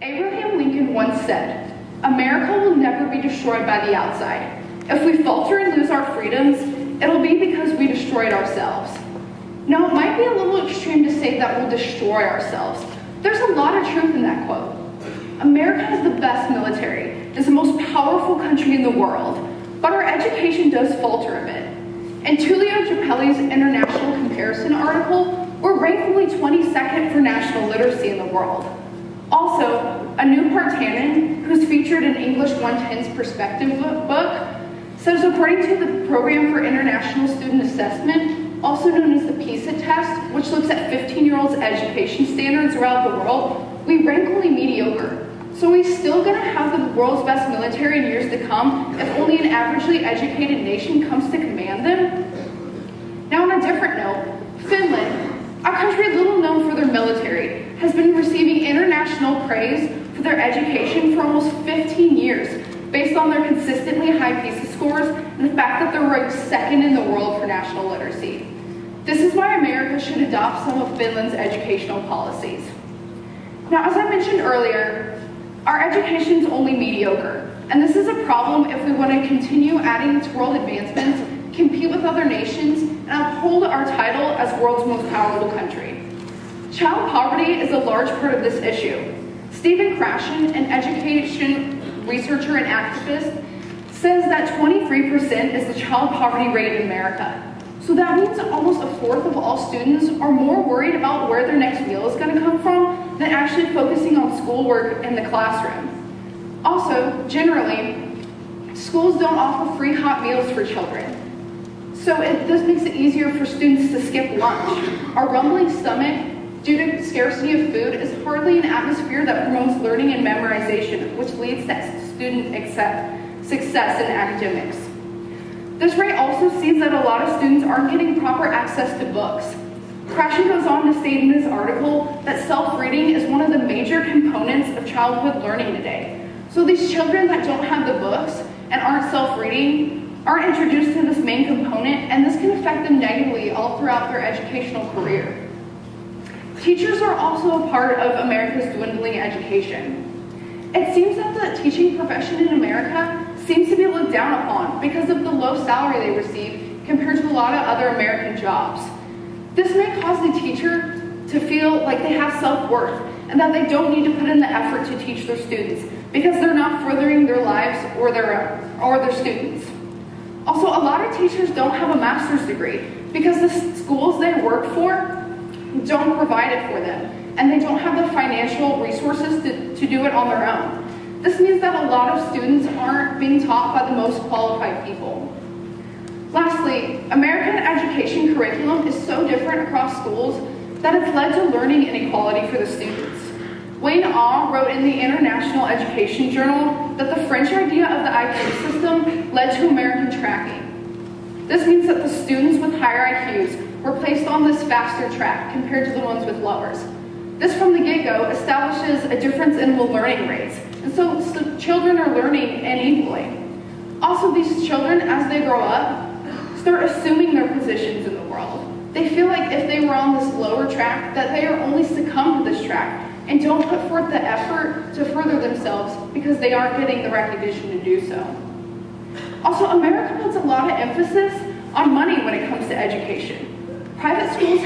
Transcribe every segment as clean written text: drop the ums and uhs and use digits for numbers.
Abraham Lincoln once said, "America will never be destroyed by the outside. If we falter and lose our freedoms, it'll be because we destroyed ourselves." Now, it might be a little extreme to say that we'll destroy ourselves. There's a lot of truth in that quote. America has the best military, is the most powerful country in the world, but our education does falter a bit. In Tullio Capelli's International Comparison article, we're ranked only 22nd for national literacy in the world. Also, Anupar Tannen, who's featured in English 110's Perspective book, says according to the Program for International Student Assessment, also known as the PISA test, which looks at 15-year-olds' education standards around the world, we rank only mediocre. So we're still going to have the world's best military in years to come if only an averagely educated nation comes to command them? Now, on a different note, Finland, a country little known for their military, has been receiving international praise for their education for almost 15 years, based on their consistently high PISA scores and the fact that they're ranked second in the world for national literacy. This is why America should adopt some of Finland's educational policies. Now, as I mentioned earlier, our education is only mediocre, and this is a problem if we want to continue adding to world advancements, compete with other nations, and uphold our title as world's most powerful country. Child poverty is a large part of this issue. Stephen Krashen, an education researcher and activist, says that 23% is the child poverty rate in America. So that means almost a fourth of all students are more worried about where their next meal is going to come from than actually focusing on schoolwork in the classroom. Also, generally, schools don't offer free hot meals for children. So this makes it easier for students to skip lunch. Our rumbling stomach, due to scarcity of food, is hardly an atmosphere that promotes learning and memorization, which leads to student success in academics. This rate also sees that a lot of students aren't getting proper access to books. Krashen goes on to state in his article that self-reading is one of the major components of childhood learning today. So these children that don't have the books and aren't self-reading aren't introduced to this main component, and this can affect them negatively all throughout their educational career. Teachers are also a part of America's dwindling education. It seems that the teaching profession in America seems to be looked down upon because of the low salary they receive compared to a lot of other American jobs. This may cause the teacher to feel like they have self-worth and that they don't need to put in the effort to teach their students because they're not furthering their lives or their students. Also, a lot of teachers don't have a master's degree because the schools they work for don't provide it for them, and they don't have the financial resources to do it on their own. This means that a lot of students aren't being taught by the most qualified people. Lastly, American education curriculum is so different across schools that it's led to learning inequality for the students. Wayne Awe wrote in the International Education Journal that the French idea of the IQ system led to American tracking. This means that the students with higher IQs were placed on this faster track compared to the ones with lowers. This from the get-go establishes a difference in the learning rates, and so children are learning unequally. Also, these children, as they grow up, start assuming their positions in the world. They feel like if they were on this lower track, that they are only succumb to this track and don't put forth the effort to further themselves because they aren't getting the recognition to do so. Also, America puts a lot of emphasis on money when it comes to education. Private schools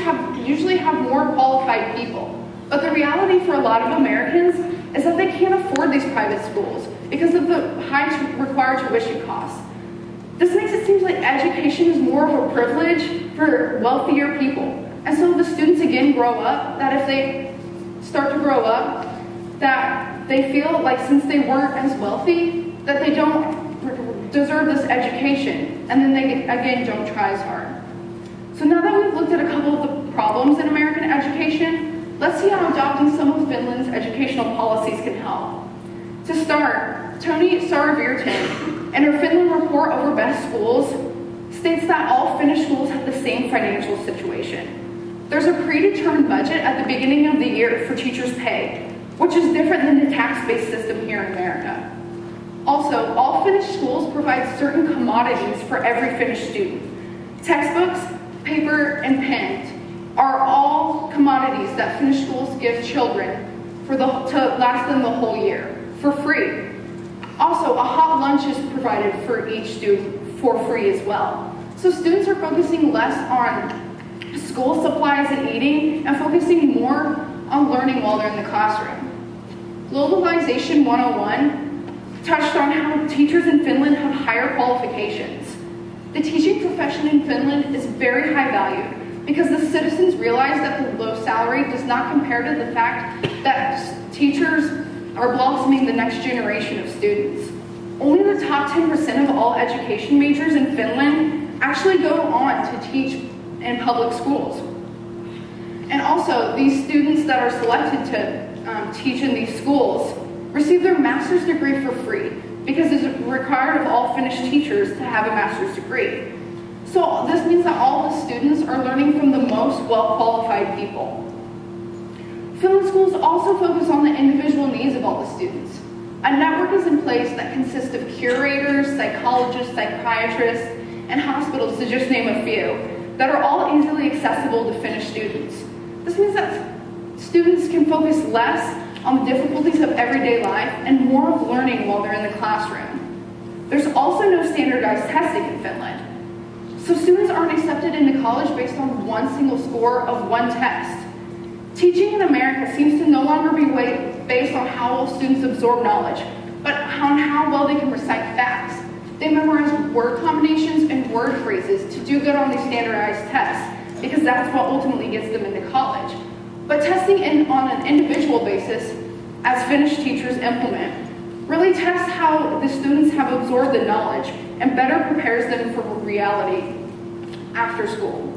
usually have more qualified people, but the reality for a lot of Americans is that they can't afford these private schools because of the high required tuition costs. This makes it seem like education is more of a privilege for wealthier people. And so the students again grow up, that if they start to grow up, that they feel like since they weren't as wealthy, that they don't deserve this education, and then they again don't try as hard. So now that we've looked at a couple of the problems in American education, let's see how adopting some of Finland's educational policies can help. To start, Toni Sarvirten, in her Finland report over best schools, states that all Finnish schools have the same financial situation. There's a predetermined budget at the beginning of the year for teachers' pay, which is different than the tax-based system here in America. Also, all Finnish schools provide certain commodities for every Finnish student. Textbooks, paper, and pens are all commodities that Finnish schools give children to last them the whole year for free. Also, a hot lunch is provided for each student for free as well. So students are focusing less on school supplies and eating and focusing more on learning while they're in the classroom. Globalization 101 touched on how teachers in Finland have higher qualifications. The teaching profession in Finland is very high valued because the citizens realize that the low salary does not compare to the fact that teachers are blossoming the next generation of students. Only the top 10% of all education majors in Finland actually go on to teach in public schools. And also, these students that are selected to teach in these schools receive their master's degree for free because it's required of all Finnish teachers to have a master's degree. So this means that all the students are learning from the most well-qualified people. Finland schools also focus on the individual needs of all the students. A network is in place that consists of curators, psychologists, psychiatrists, and hospitals, to just name a few, that are all easily accessible to Finnish students. This means that students can focus less on the difficulties of everyday life and more of learning while they're in the classroom. There's also no standardized testing in Finland. So students aren't accepted into college based on one single score of one test. Teaching in America seems to no longer be based on how well students absorb knowledge, but on how well they can recite facts. They memorize word combinations and word phrases to do good on these standardized tests, because that's what ultimately gets them into college. But testing on an individual basis, as Finnish teachers implement, really tests how the students have absorbed the knowledge and better prepares them for reality after school.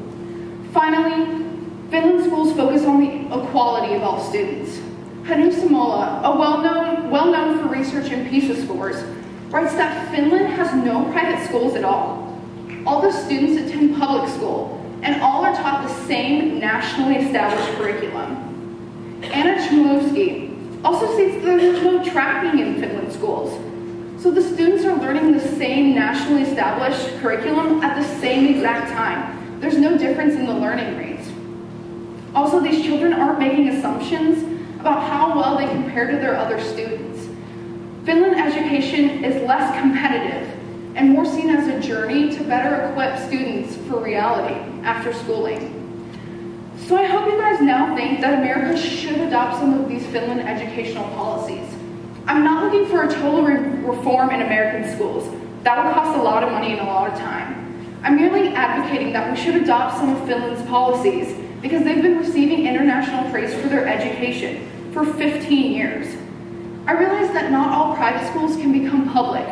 Finally, Finland schools focus on the equality of all students. Hannu Samola, well-known for research in PISA scores, writes that Finland has no private schools at all. All the students attend public school, and all are taught the same nationally established curriculum. Anna Chmielewski also states that there's no tracking in Finland schools. So the students are learning the same nationally established curriculum at the same exact time. There's no difference in the learning rates. Also, these children aren't making assumptions about how well they compare to their other students. Finland education is less competitive and more seen as a journey to better equip students for reality after schooling. So I hope you guys now think that America should adopt some of these Finland educational policies. I'm not looking for a total reform in American schools. That would cost a lot of money and a lot of time. I'm merely advocating that we should adopt some of Finland's policies because they've been receiving international praise for their education for 15 years. I realize that not all private schools can become public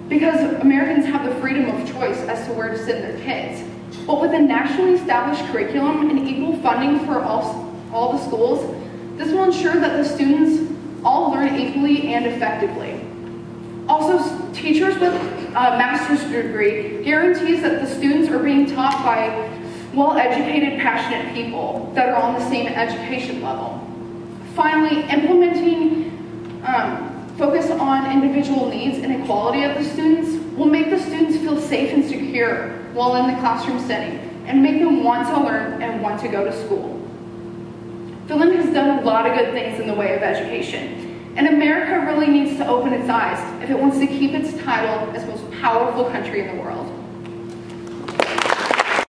because Americans have the freedom of choice as to where to send their kids. But with a nationally established curriculum and equal funding for all the schools, this will ensure that the students all learn equally and effectively. Also, teachers with a master's degree guarantees that the students are being taught by well-educated, passionate people that are on the same education level. Finally, implementing focus on individual needs and equality of the students will make the students feel safe and secure while in the classroom setting and make them want to learn and want to go to school. Finland has done a lot of good things in the way of education, and America really needs to open its eyes if it wants to keep its title as the most powerful country in the world.